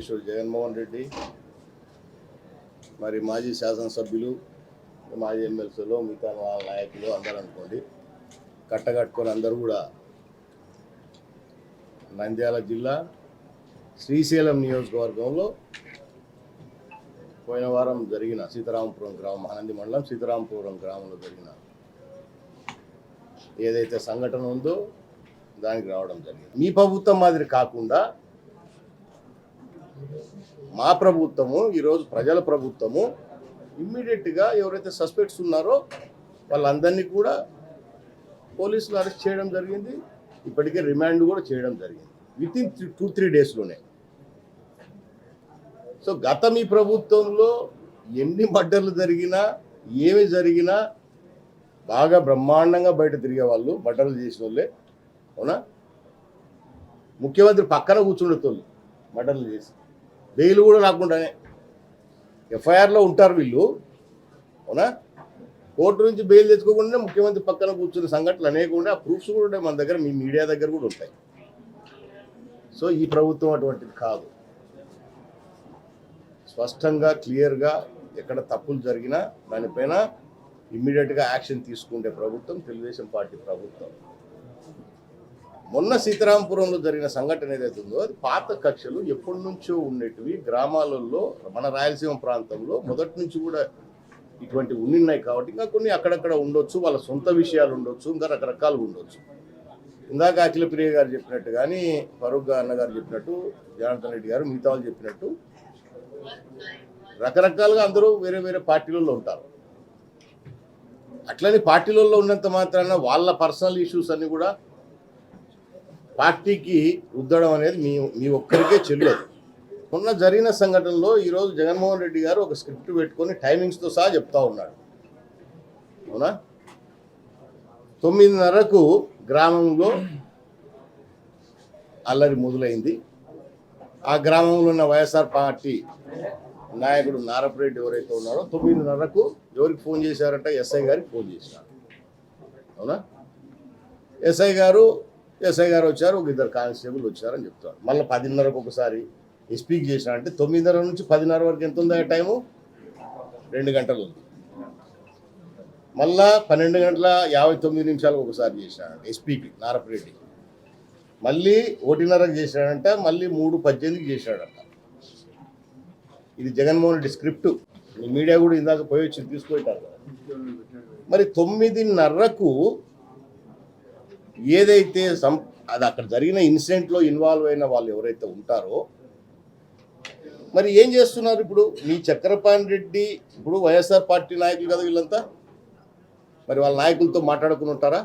అధ్యక్షుడు జగన్మోహన్ రెడ్డి, మరి మాజీ శాసనసభ్యులు, మాజీ ఎమ్మెల్సీలు, మిగతా వాళ్ళ నాయకులు అందరూ అనుకోండి కట్టగట్టుకొని అందరూ కూడా నంద్యాల జిల్లా శ్రీశైలం నియోజకవర్గంలో పోయిన వారం జరిగిన సీతారామపురం గ్రామం, ఆనంది మండలం సీతారామపురం గ్రామంలో జరిగిన ఏదైతే సంఘటన ఉందో దానికి రావడం జరిగింది. మీ ప్రభుత్వం మాదిరి కాకుండా మా ప్రభుత్వము, ఈరోజు ప్రజల ప్రభుత్వము ఇమ్మీడియట్గా ఎవరైతే సస్పెక్ట్స్ ఉన్నారో వాళ్ళందరినీ కూడా పోలీసులు అరెస్ట్ చేయడం జరిగింది. ఇప్పటికే రిమాండ్ కూడా చేయడం జరిగింది వితిన్ 2-3 డేస్లోనే. సో గత మీ ప్రభుత్వంలో ఎన్ని మర్డర్లు జరిగినా ఏమి జరిగినా బాగా బ్రహ్మాండంగా బయట తిరిగే వాళ్ళు, మర్డర్లు చేసిన వాళ్ళే, అవునా? ముఖ్యమంత్రి పక్కన కూర్చుండేతోళ్ళు మర్డర్లు చేసి బెయిల్ కూడా రాకుండానే ఎఫ్ఐఆర్లో ఉంటారు వీళ్ళు, అవునా? కోర్టు నుంచి బెయిల్ తెచ్చుకోకుండా ముఖ్యమంత్రి పక్కన కూర్చున్న సంఘటనలు అనేక ఉండే, ఆ ప్రూఫ్స్ కూడా ఉంటాయి మన దగ్గర, మీ మీడియా దగ్గర కూడా ఉంటాయి. సో ఈ ప్రభుత్వం అటువంటిది కాదు. స్పష్టంగా క్లియర్గా ఎక్కడ తప్పులు జరిగినా దానిపైన ఇమ్మీడియట్గా యాక్షన్ తీసుకుంటే ప్రభుత్వం తెలుగుదేశం పార్టీ ప్రభుత్వం. మొన్న సీతారామపురంలో జరిగిన సంఘటన ఏదైతే ఉందో అది పాత కక్షలు ఎప్పటి నుంచో ఉండేటివి. గ్రామాలలో మన రాయలసీమ ప్రాంతంలో మొదటి నుంచి కూడా ఇటువంటి ఉన్నాయి కాబట్టి ఇంకా కొన్ని అక్కడక్కడ ఉండొచ్చు, వాళ్ళ సొంత విషయాలు ఉండొచ్చు, ఇంకా రకరకాలుగా ఉండొచ్చు. ఇందాక అఖిలప్రియ గారు చెప్పినట్టు కానీ, ఫరూక్ అన్నగారు చెప్పినట్టు, జనార్దన్ రెడ్డి గారు, మిగతా వాళ్ళు చెప్పినట్టు రకరకాలుగా అందరూ వేరే వేరే పార్టీలలో ఉంటారు. అట్లని పార్టీలలో ఉన్నంత మాత్రాన వాళ్ళ పర్సనల్ ఇష్యూస్ అన్ని కూడా పార్టీకి రుద్దడం అనేది మీ ఒక్కరికే చెల్లదు. మొన్న జరిగిన సంఘటనలో ఈరోజు జగన్మోహన్ రెడ్డి గారు ఒక స్క్రిప్ట్ పెట్టుకొని టైమింగ్స్తో సహా చెప్తా ఉన్నాడు, అవునా? 9:30కు గ్రామంలో అల్లరి మొదలైంది. ఆ గ్రామంలో ఉన్న వైఎస్ఆర్ పార్టీ నాయకుడు నారపరెడ్డి ఎవరైతే ఉన్నారో 9:30కు ఎవరికి ఫోన్ చేశారంట? ఎస్ఐ గారికి ఫోన్ చేసినారు, అవునా? ఎస్ఐ గారు వచ్చారు, ఒక 2 కానిస్టేబుల్ వచ్చారని చెప్తారు. మళ్ళీ 10:30కు ఒకసారి ఎస్పీకి చేసినారంటే 9:30 నుంచి 10:30 వరకు ఎంత ఉందా టైము? 2 గంటలు ఉంది. మళ్ళా 12:59 ఒకసారి చేసినాడంట ఎస్పీకి నారపరెడ్డి. మళ్ళీ 1:30కి చేసినాడంట, మళ్ళీ 3:18కి చేసినాడంట. ఇది జగన్మోహన్ రెడ్డి స్క్రిప్ట్. మీ మీడియా కూడా ఇందాక పోయి వచ్చి తీసుకుంటారు కదా. మరి 9:30కు ఏదైతే అది అక్కడ జరిగిన ఇన్సిడెంట్లో ఇన్వాల్వ్ అయిన వాళ్ళు ఎవరైతే ఉంటారో మరి ఏం చేస్తున్నారు ఇప్పుడు? మీ చక్రపాణి రెడ్డి ఇప్పుడు వైఎస్ఆర్ పార్టీ నాయకులు కదా వీళ్ళంతా, మరి వాళ్ళ నాయకులతో మాట్లాడుకుని ఉంటారా?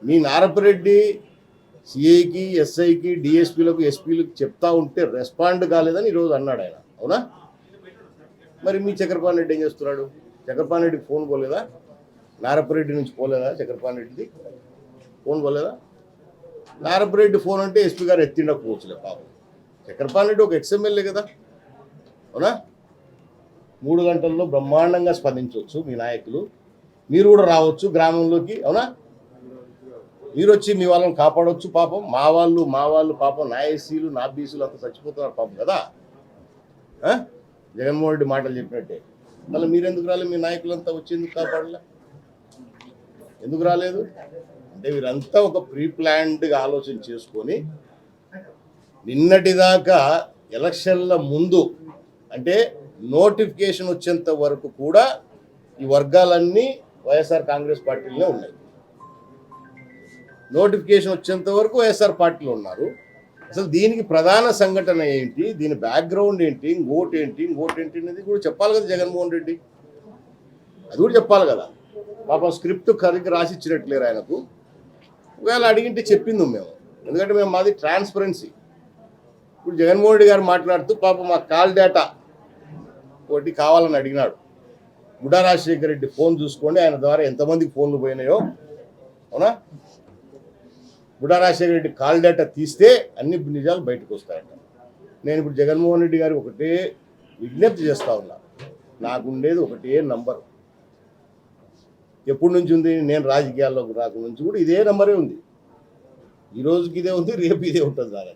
మీ నారపరెడ్డి సిఐకి, ఎస్ఐకి, డిఎస్పీలకు, ఎస్పీలకు చెప్తా ఉంటే రెస్పాండ్ కాలేదని ఈరోజు అన్నాడు ఆయన, అవునా? మరి మీ చక్రపాణి రెడ్డి ఏం చేస్తున్నాడు? చక్రపాణి రెడ్డికి ఫోన్ పోలేదా? నారపరెడ్డి నుంచి పోలేదా? చక్రపాణి రెడ్డిది ఫోన్ పోలేదా? నారపరెడ్డి ఫోన్ అంటే ఎస్పీ గారు ఎత్తిండకపోవచ్చులే పాపం. చక్రపాణి రెడ్డి ఒక ఎక్స్ఎమ్మెల్యే కదా, అవునా? 3 గంటల్లో బ్రహ్మాండంగా స్పందించవచ్చు మీ నాయకులు. మీరు కూడా రావచ్చు గ్రామంలోకి, అవునా? మీరు వచ్చి మీ వాళ్ళని కాపాడవచ్చు. పాపం మా వాళ్ళు పాపం నా ఎస్సీలు, నా బీసీలు అంతా చచ్చిపోతున్నారు పాపం కదా. జగన్మోహన్ రెడ్డి మాటలు చెప్పినట్టే. మళ్ళీ మీరెందుకు రాలేదు? మీ నాయకులంతా వచ్చి ఎందుకు కాపాడలే? ఎందుకు రాలేదు? అంటే వీరంతా ఒక ప్రీ ప్లాన్డ్గా ఆలోచన చేసుకొని నిన్నటిదాకా ఎలక్షన్ల ముందు అంటే నోటిఫికేషన్ వచ్చేంత వరకు కూడా ఈ వర్గాలన్నీ వైఎస్ఆర్ కాంగ్రెస్ పార్టీలోనే ఉన్నాయి. నోటిఫికేషన్ వచ్చేంత వరకు వైఎస్ఆర్ పార్టీలో ఉన్నారు. అసలు దీనికి ప్రధాన సంఘటన ఏంటి, దీని బ్యాక్గ్రౌండ్ ఏంటి, ఇంకోటి ఏంటి అనేది కూడా చెప్పాలి కదా జగన్మోహన్ రెడ్డి. అది కూడా చెప్పాలి కదా. పాపం స్క్రిప్ట్ కరిగి రాసిచ్చినట్లేరు ఆయనకు. ఒకవేళ అడిగింటే చెప్పింది మేము, ఎందుకంటే మేము మాది ట్రాన్స్పరెన్సీ. ఇప్పుడు జగన్మోహన్ రెడ్డి గారు మాట్లాడుతూ పాపం మా కాల్ డేటా ఒకటి కావాలని అడిగినాడు. బుడ్డా రాజశేఖర రెడ్డి ఫోన్ చూసుకోండి, ఆయన ద్వారా ఎంతమందికి ఫోన్లు పోయినాయో, అవునా? బుడ్డా రాజశేఖర రెడ్డి కాల్ డేటా తీస్తే అన్ని నిజాలు బయటకు వస్తాయంట. నేను ఇప్పుడు జగన్మోహన్ రెడ్డి గారికి ఒకటే విజ్ఞప్తి చేస్తా ఉన్నా, నాకుండేది ఒకటే నంబరు. ఎప్పటి నుంచి ఉంది? నేను రాజకీయాల్లోకి రాక నుంచి కూడా ఇదే నెంబరే ఉంది. ఈ రోజుకి ఇదే ఉంది, రేపు ఇదే ఉంటుంది. దాని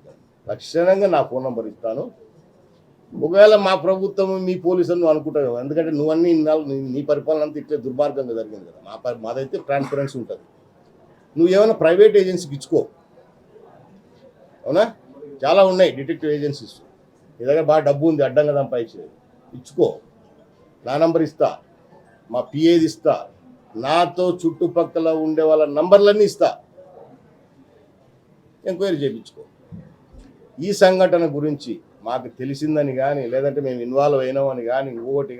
లక్షణంగా నా ఫోన్ నెంబర్ ఇస్తాను. ఒకవేళ మా ప్రభుత్వం మీ పోలీసులు నువ్వు అనుకుంటావు, ఎందుకంటే నువ్వన్నీ ఇన్నాళ్ళు నీ పరిపాలన అంతా ఇట్లే దుర్మార్గంగా జరిగింది కదా. మాదైతే ట్రాన్స్పరెన్సీ ఉంటుంది. నువ్వు ఏమైనా ప్రైవేట్ ఏజెన్సీకి ఇచ్చుకో, అవునా? చాలా ఉన్నాయి డిటెక్టివ్ ఏజెన్సీస్. నీ దగ్గర బాగా డబ్బు ఉంది, అడ్డంగా సంపాదించేది, ఇచ్చుకో. నా నంబర్ ఇస్తా, మా పిఏది ఇస్తా, నాతో చుట్టుపక్కల ఉండే వాళ్ళ నంబర్లన్నీ ఇస్తా, ఎంక్వైరీ చేయించుకో. ఈ సంఘటన గురించి మాకు తెలిసిందని కానీ, లేదంటే మేము ఇన్వాల్వ్ అయినామని కానీ, ఇంకోటి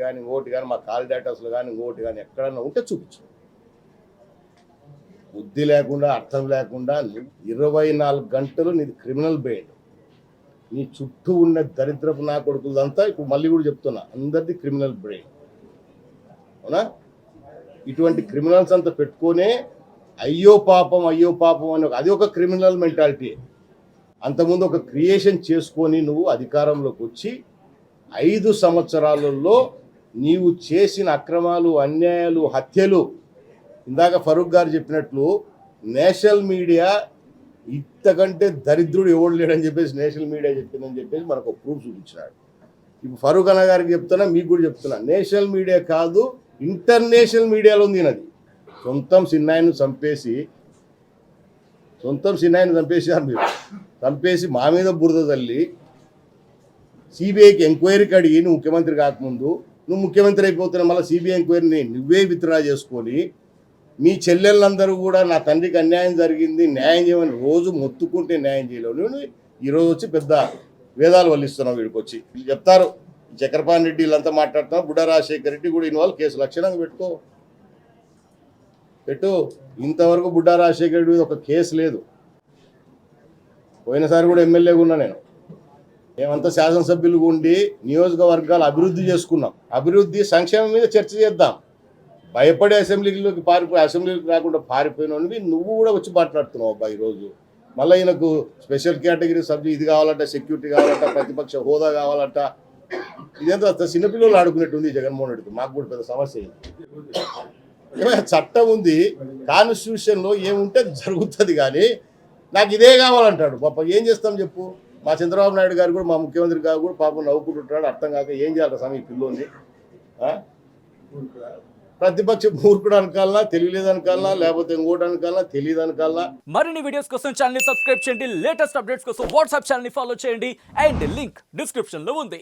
కానీ మా కాల్ డేటాస్లో కానీ ఇంకోటి కానీ ఎక్కడన్నా ఉంటే చూపించు. బుద్ధి లేకుండా, అర్థం లేకుండా 24 గంటలు నీది క్రిమినల్ బ్రెయిన్. నీ చుట్టూ ఉన్న దరిద్రపు నా కొడుకులంతా ఇప్పుడు మళ్ళీ కూడా చెప్తున్నా, అందరిది క్రిమినల్ బ్రెయిన్, అవునా? ఇటువంటి క్రిమినల్స్ అంతా పెట్టుకొనే అయ్యో పాపం అని అది ఒక క్రిమినల్ మెంటాలిటీ. అంతకుముందు ఒక క్రియేషన్ చేసుకొని నువ్వు అధికారంలోకి వచ్చి 5 సంవత్సరాలలో నీవు చేసిన అక్రమాలు, అన్యాయాలు, హత్యలు, ఇందాక ఫరూక్ గారు చెప్పినట్లు నేషనల్ మీడియా ఇంతకంటే దరిద్రుడు ఎవడు లేడని చెప్పేసి నేషనల్ మీడియా చెప్పిందని చెప్పేసి మనకు ప్రూఫ్ చూపించినాడు. ఇప్పుడు ఫరూక్ అన్న గారికి చెప్తున్నా, మీకు కూడా చెప్తున్నా, నేషనల్ మీడియా కాదు ఇంటర్నేషనల్ మీడియాలో ఉంది. అది సొంతం సిన్నాయిని చంపేసారు మీరు. చంపేసి మా మీద బురద తల్లి సిబిఐకి ఎంక్వైరీకి అడిగి నువ్వు ముఖ్యమంత్రి కాకముందు, నువ్వు ముఖ్యమంత్రి అయిపోతున్నా మళ్ళీ సిబిఐ ఎంక్వైరీని నువ్వే విత్డ్రా చేసుకొని మీ చెల్లెళ్ళందరూ కూడా నా తండ్రికి అన్యాయం జరిగింది న్యాయం చేయమని రోజు మొత్తుకుంటే న్యాయం చేయలేవు. ఈరోజు వచ్చి పెద్ద వేదాలు వల్లిస్తున్నావు. వీడికి వచ్చి వీళ్ళు చెప్తారు, చక్రపాణి రెడ్డి వీళ్ళంతా మాట్లాడుతున్నా, బుడ్డా రాజశేఖర్ రెడ్డి కూడా ఇన్వాల్వ్, కేసు లక్షణంగా పెట్టు. ఇంతవరకు బుడ్డా రాజశేఖర్ రెడ్డి ఒక కేసు లేదు. పోయినసారి కూడా ఎమ్మెల్యేగా ఉన్నా నేను. మేమంతా శాసనసభ్యులుగా ఉండి నియోజకవర్గాలు అభివృద్ధి చేసుకున్నాం. అభివృద్ధి సంక్షేమం మీద చర్చ చేద్దాం. భయపడే అసెంబ్లీలోకి అసెంబ్లీకి రాకుండా పారిపోయినవి నువ్వు కూడా వచ్చి మాట్లాడుతున్నావు అబ్బా. ఈరోజు మళ్ళీ ఈయనకు స్పెషల్ కేటగిరీ సబ్జెక్ట్ ఇది కావాలంట, సెక్యూరిటీ కావాలంట, ప్రతిపక్ష హోదా కావాలంట. ఇదేంత చిన్నపిల్లలు ఆడుకునేట్టుంది జగన్మోహన్ రెడ్డికి. మాకు కూడా పెద్ద సమస్య ఏమైనా చట్టం ఉంది, కాన్స్టిట్యూషన్లో ఏముంటే జరుగుతుంది, కానీ నాకు ఇదే కావాలంటాడు. పాప ఏం చేస్తాం చెప్పు. మా చంద్రబాబు నాయుడు గారు కూడా, మా ముఖ్యమంత్రి గారు కూడా పాపం నవ్వుకుంటుంటాడు. అర్థం కాక ఏం చేయాలి సమయం పిల్లోని. ప్రతిపక్ష మూర్ఖుడు అనకాలనా, తెలియలేదు అనకాలనా, లేకపోతే ఇంకోటి అనకాలనా, తెలియదు అనకాలనా. మరిన్ని వీడియోస్ కోసం ఛానల్ ని సబ్స్క్రైబ్ చేయండి. లేటెస్ట్ అప్డేట్స్ కోసం వాట్సాప్ ఛానల్ ని ఫాలో చేయండి. అండ్ లింక్ డిస్క్రిప్షన్ లో ఉంది.